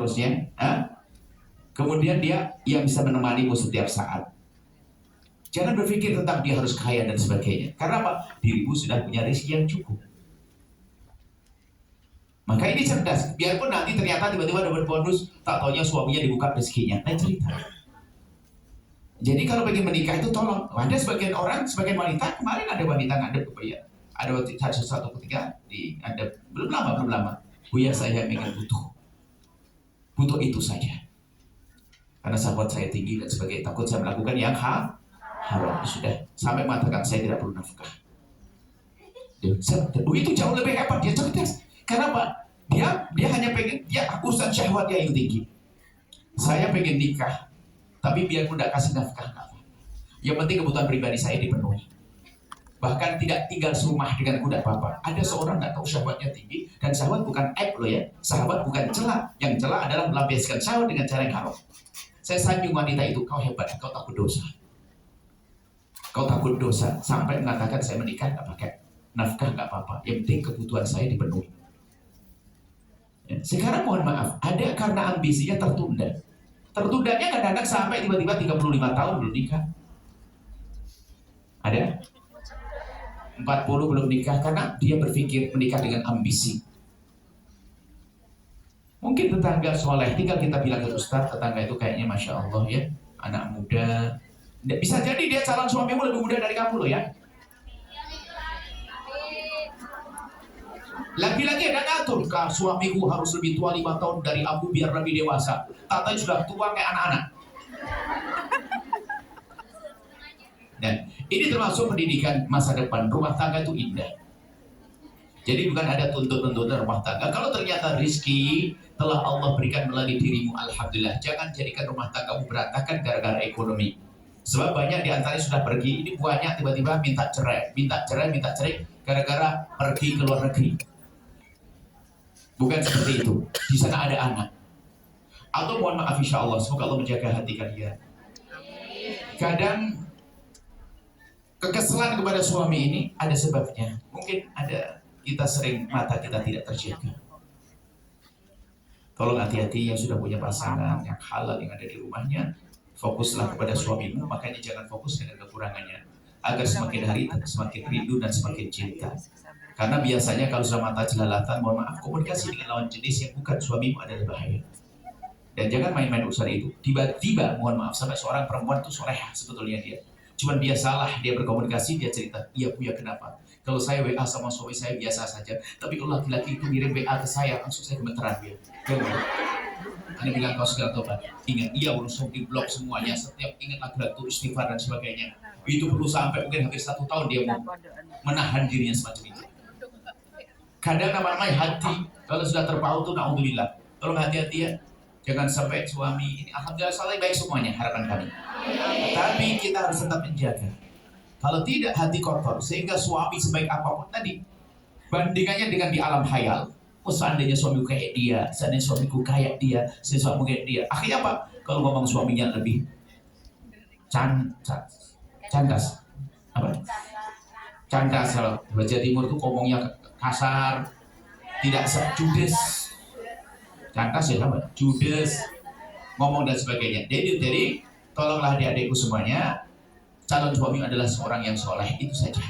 seterusnya. Kemudian dia yang bisa menemanimu setiap saat. Jangan berpikir tentang dia harus kaya dan sebagainya. Karena apa? Dirimu sudah punya rezeki yang cukup. Maka ini cerdas. Biarpun nanti ternyata tiba-tiba dapat bonus, tak taunya suaminya dibuka rezekinya. Nah cerita. Jadi kalau pengen menikah itu tolong. Ada sebagian orang, sebagian wanita, kemarin ada wanita ngadep ke Buya. Ada satu ketika di ngadep, belum lama. Buya, saya ingin butuh itu saja. Karena sahabat saya tinggi dan sebagainya, takut saya melakukan yang haram. Sudah sampai mengatakan saya tidak perlu nafkah. Itu jauh lebih hebat, dia cerdas. Kenapa? Dia hanya pengen, dia urusan syahwatnya yang tinggi. Saya pengen nikah, tapi biar pun tidak kasih nafkah. Yang penting kebutuhan pribadi saya dipenuhi. Bahkan tidak tinggal serumah dengan kuda apa-apa. Ada seorang tidak tahu syahwatnya tinggi, dan syahwat bukan aib loh ya. Syahwat bukan celah. Yang celah adalah melampiaskan syahwat dengan cara yang haram. Saya sanjung wanita itu, kau hebat, kau takut dosa. Kau takut dosa, sampai mengatakan saya menikah nggak pakai nafkah nggak apa-apa. Yang penting kebutuhan saya dipenuhi. Ya. Sekarang mohon maaf, ada karena ambisinya tertunda. Tertundanya kadang-kadang sampai tiba-tiba 35 tahun belum nikah. Ada 40 belum nikah karena dia berpikir menikah dengan ambisi. Mungkin tetangga soleh, tinggal kita bilang ke Ustaz, tetangga itu kayaknya Masya Allah ya, anak muda. Bisa jadi dia calon suamimu lebih muda dari kamu loh ya. Lagi-lagi ada ngatur, suamiku harus lebih tua 5 tahun dari aku biar lebih dewasa. Tatanya sudah tua kayak anak-anak. Dan ini termasuk pendidikan masa depan. Rumah tangga itu indah. Jadi bukan ada tuntut-tuntutan rumah tangga. Kalau ternyata rezeki telah Allah berikan melalui dirimu, alhamdulillah. Jangan jadikan rumah tanggamu berantakan gara-gara ekonomi. Sebab banyak di antaranya sudah pergi. Ini banyak tiba-tiba minta cerai gara-gara pergi ke luar negeri. Bukan seperti itu. Di sana ada anak. Atau mohon maaf insya Allah, semoga Allah menjaga hati kalian. Kadang kekesalan kepada suami ini ada sebabnya. Mungkin ada kita sering mata kita tidak terjaga. Tolong hati-hati yang sudah punya pasangan yang halal yang ada di rumahnya. Fokuslah kepada suamimu, makanya jangan fokus dengan kekurangannya. Agar semakin hari semakin rindu dan semakin cinta. Karena biasanya kalau sudah mata jelalatan, mohon maaf, komunikasi dengan lawan jenis yang bukan suamimu adalah bahaya. Dan jangan main-main urusan itu. Tiba-tiba, mohon maaf, sampai seorang perempuan itu solehah sebetulnya dia. Cuman dia salah, dia berkomunikasi, dia cerita, iya Buya kenapa? Kalau saya WA sama suami saya biasa saja, tapi kalau laki-laki itu ngirim WA ke saya, langsung saya gemeteran dia. Anda bilang kau segala tobat. Ingat, iya langsung di blok semuanya. Setiap ingat lagu-lagu istighfar dan sebagainya. Itu perlu sampai mungkin hampir 1 tahun dia mau menahan dirinya semacam itu. Kadang namanya hati, kalau sudah terpaut tuh na'udzubillah. Tolong hati-hati ya. Jangan sampai suami ini, alhamdulillah salah baik semuanya, harapan kami. Tapi kita harus tetap menjaga. Kalau tidak hati kotor, sehingga suami sebaik apapun tadi, bandingannya dengan di alam khayal. Oh seandainya suamiku kayak dia, seandainya suamiku kayak dia, seandainya suamiku kayak dia. Akhirnya apa? Kalau ngomong suaminya lebih candas. Apa? Candas. Kalau Baja Timur tuh ngomongnya kasar, tidak judes. Candas ya apa? Judes. Ngomong dan sebagainya. Jadi tolonglah adik-adikku semuanya, calon suami adalah seorang yang soleh, itu saja.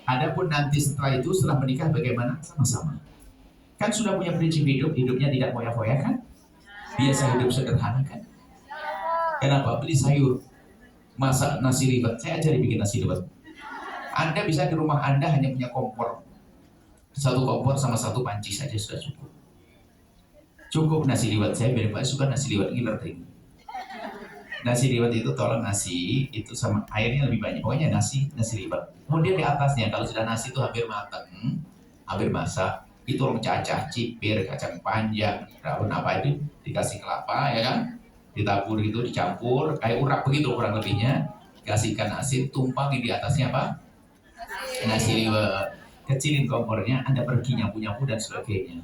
Adapun nanti setelah itu, setelah menikah bagaimana? Sama-sama. Kan sudah punya prinsip hidup, hidupnya tidak foya-foya kan? Biasa hidup sederhana kan? Kenapa? Beli sayur, masak nasi liwet, saya ajari bikin nasi liwet. Anda bisa di rumah Anda hanya punya kompor. 1 kompor sama 1 panci saja sudah cukup. Cukup nasi liwet, saya benar-benar suka nasi liwet giler ring. Nasi liwet itu tolong nasi itu sama airnya lebih banyak. Pokoknya nasi liwet. Kemudian di atasnya kalau sudah nasi itu hampir matang, hampir masak, itu tolong cacah, cipir, kacang panjang, daun apa itu dikasih kelapa ya kan, ditabur gitu, dicampur kayak urap begitu kurang lebihnya. Kasihkan nasi, tumpangin di atasnya apa? Nasi liwet. Kecilin kompornya, Anda pergi nyapu-nyapu dan sebagainya.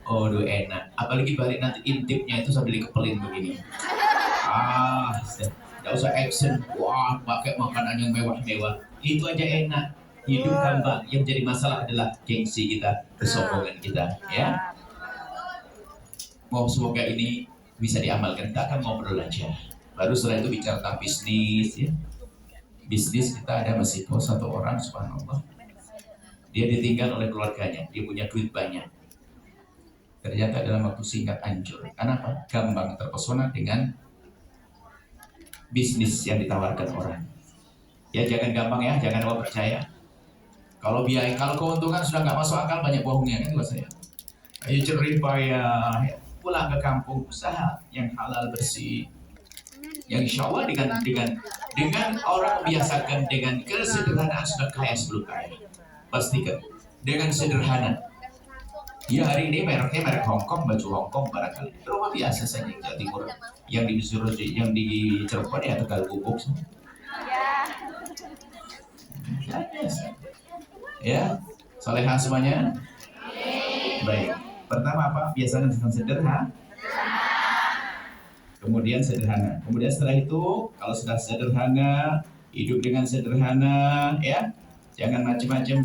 Oh, enak. Apalagi balik nanti intipnya itu sambil dikepelin begini. Tidak usah action. Wah, pakai makanan yang mewah-mewah. Itu aja enak. Hidup gampang. Yang jadi masalah adalah gengsi kita, kesombongan kita. Ya. Mau semoga ini bisa diamalkan. Kita akan ngobrol aja. Baru setelah itu bicara tentang bisnis ya. Bisnis kita ada masih satu orang, subhanallah. Dia ditinggal oleh keluarganya, dia punya duit banyak. Ternyata dalam waktu singkat hancur. Kenapa? Gampang terpesona dengan bisnis yang ditawarkan orang. Ya jangan gampang ya, jangan mau percaya. Kalau biaya, kalau keuntungan sudah nggak masuk akal, banyak bohongnya kan buat saya. Ayo jerih payah, ya. Pulang ke kampung, usaha yang halal bersih. Yang insya Allah dengan orang biasakan dengan kesederhanaan sudah kaya sebelum kaya. Pastikan dengan sederhana. Ya hari ini mereknya merek Hongkong, baju Hongkong barangkali. Rumah biasa saja Jawa Timur. Yang di Suruh, yang di Cirebon ya Tegal Gubuk. Ya, solehah semuanya. Baik. Pertama apa? Biasanya dengan sederhana. Kemudian sederhana. Kemudian setelah itu, kalau sudah sederhana, hidup dengan sederhana, ya. Jangan macam-macam,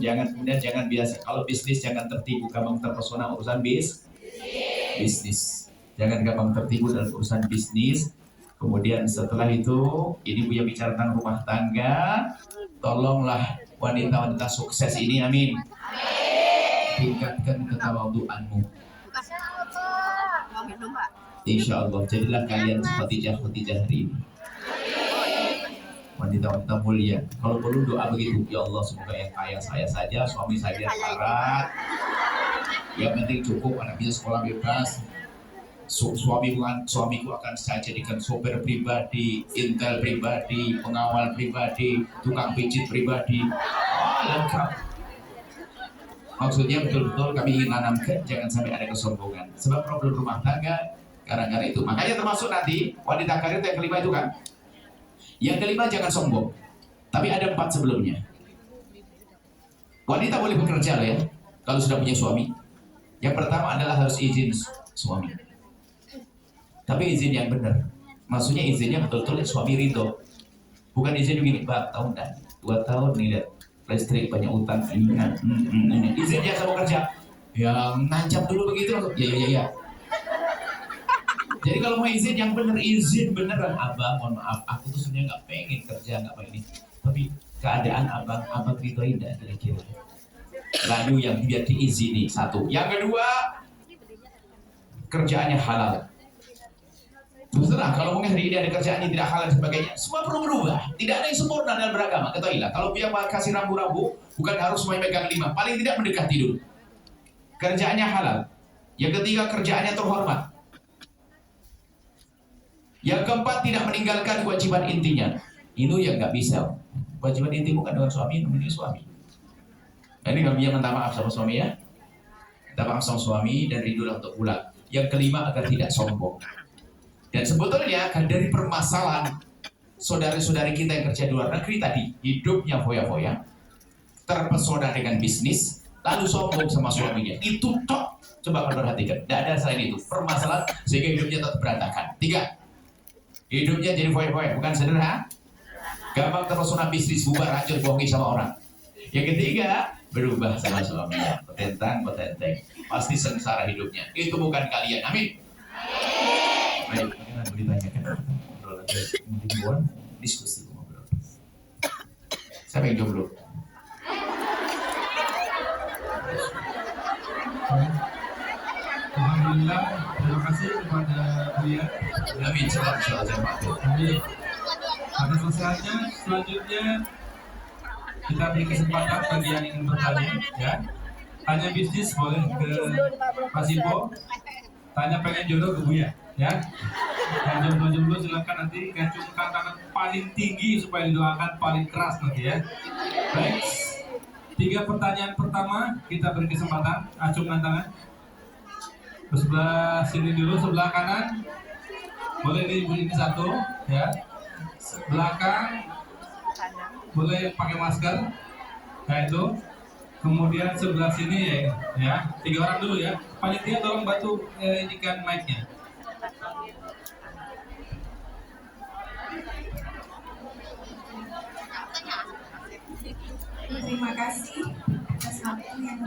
jangan biasa. Kalau bisnis jangan tertipu, gampang terpesona urusan bisnis. Jangan gampang tertipu dalam urusan bisnis. Kemudian setelah itu, ini Buya bicara tentang rumah tangga. Tolonglah wanita-wanita sukses ini, amin. Tingkatkan ketawaduanmu. Insya Allah jadilah kalian seperti Khadijah hari ini. Wanita-wanita mulia. Kalau perlu doa begitu, ya Allah semoga yang kaya saya saja, suami saya syarat. Yang penting cukup, anak bisa sekolah bebas. Suamiku akan saya jadikan sopir pribadi, intel pribadi, pengawal pribadi, tukang pijit pribadi. Lengkap. Maksudnya betul-betul kami ingin tanamkan jangan sampai ada kesombongan. Sebab problem rumah tangga gara-gara itu. Makanya termasuk nanti wanita karir yang kelima itu kan. Yang kelima jangan sombong. Tapi ada 4 sebelumnya. Wanita boleh bekerja loh ya kalau sudah punya suami. Yang pertama adalah harus izin suami. Tapi izin yang benar. Maksudnya izinnya betul-betul suami ridho. Bukan izin begini, Pak, tahun dan 2 tahun nih lihat listrik banyak utang ini. Izin dia sama kerja. Yang nancap dulu begitu. Ya. Jadi kalau mau izin yang benar, izin beneran. Abang, mohon maaf, aku tuh sebenarnya nggak pengen kerja, nggak pengen ini. Tapi keadaan abang ridhoin tidak kira-kira. Lalu yang biar diizini satu. Yang kedua, kerjaannya halal. Terserah kalau mungkin hari ini ada kerjaan yang tidak halal dan sebagainya, semua perlu berubah. Tidak ada yang sempurna dalam beragama. Ketahuilah, kalau dia kasih rambu-rambu, bukan harus semuanya pegang 5. Paling tidak mendekati dulu. Kerjaannya halal. Yang ketiga, kerjaannya terhormat. Yang keempat, tidak meninggalkan kewajiban intinya. Itu yang nggak bisa. Kewajiban inti bukan dengan suami, memilih suami. Nah, ini kami minta maaf sama suami ya. Minta maaf sama suami dan rindulah untuk pulang. Yang kelima, agar tidak sombong. Dan sebetulnya kan dari permasalahan saudari-saudari kita yang kerja di luar negeri tadi, hidupnya foya-foya, terpesona dengan bisnis, lalu sombong sama suaminya. Itu tok. Coba kalian perhatikan. Tidak ada selain itu. Permasalahan sehingga hidupnya tetap berantakan. 3. Hidupnya jadi foya-foya, bukan sederhana. Gampang terpesona bisnis, bubar, hancur, bohongi sama orang. Yang ketiga, berubah sama suaminya. Petentang. Pasti sengsara hidupnya. Itu bukan kalian. Amin. Baik, bagaimana ditanyakan? Ngobrol diskusi ngobrol. Siapa yang jomblo? Alhamdulillah, terima kasih kepada Buya. Amin, salam jemaah. Amin. Atas nasihatnya, selanjutnya kita beri kesempatan bagi yang ingin bertanya, ya. Tanya bisnis boleh ke Mas Ipo. Tanya pengen jodoh ke Buya, ya. Yang jomblo silakan nanti gacungkan tangan paling tinggi supaya didoakan paling keras nanti ya. Baik. 3 pertanyaan pertama kita beri kesempatan, acungkan tangan. Sebelah sini dulu, sebelah kanan boleh ini 1 ya, belakang boleh pakai masker, nah itu. Kemudian sebelah sini ya 3 orang dulu ya. Panitia tolong bantu indikan mic-nya. Terima kasih atas waktu yang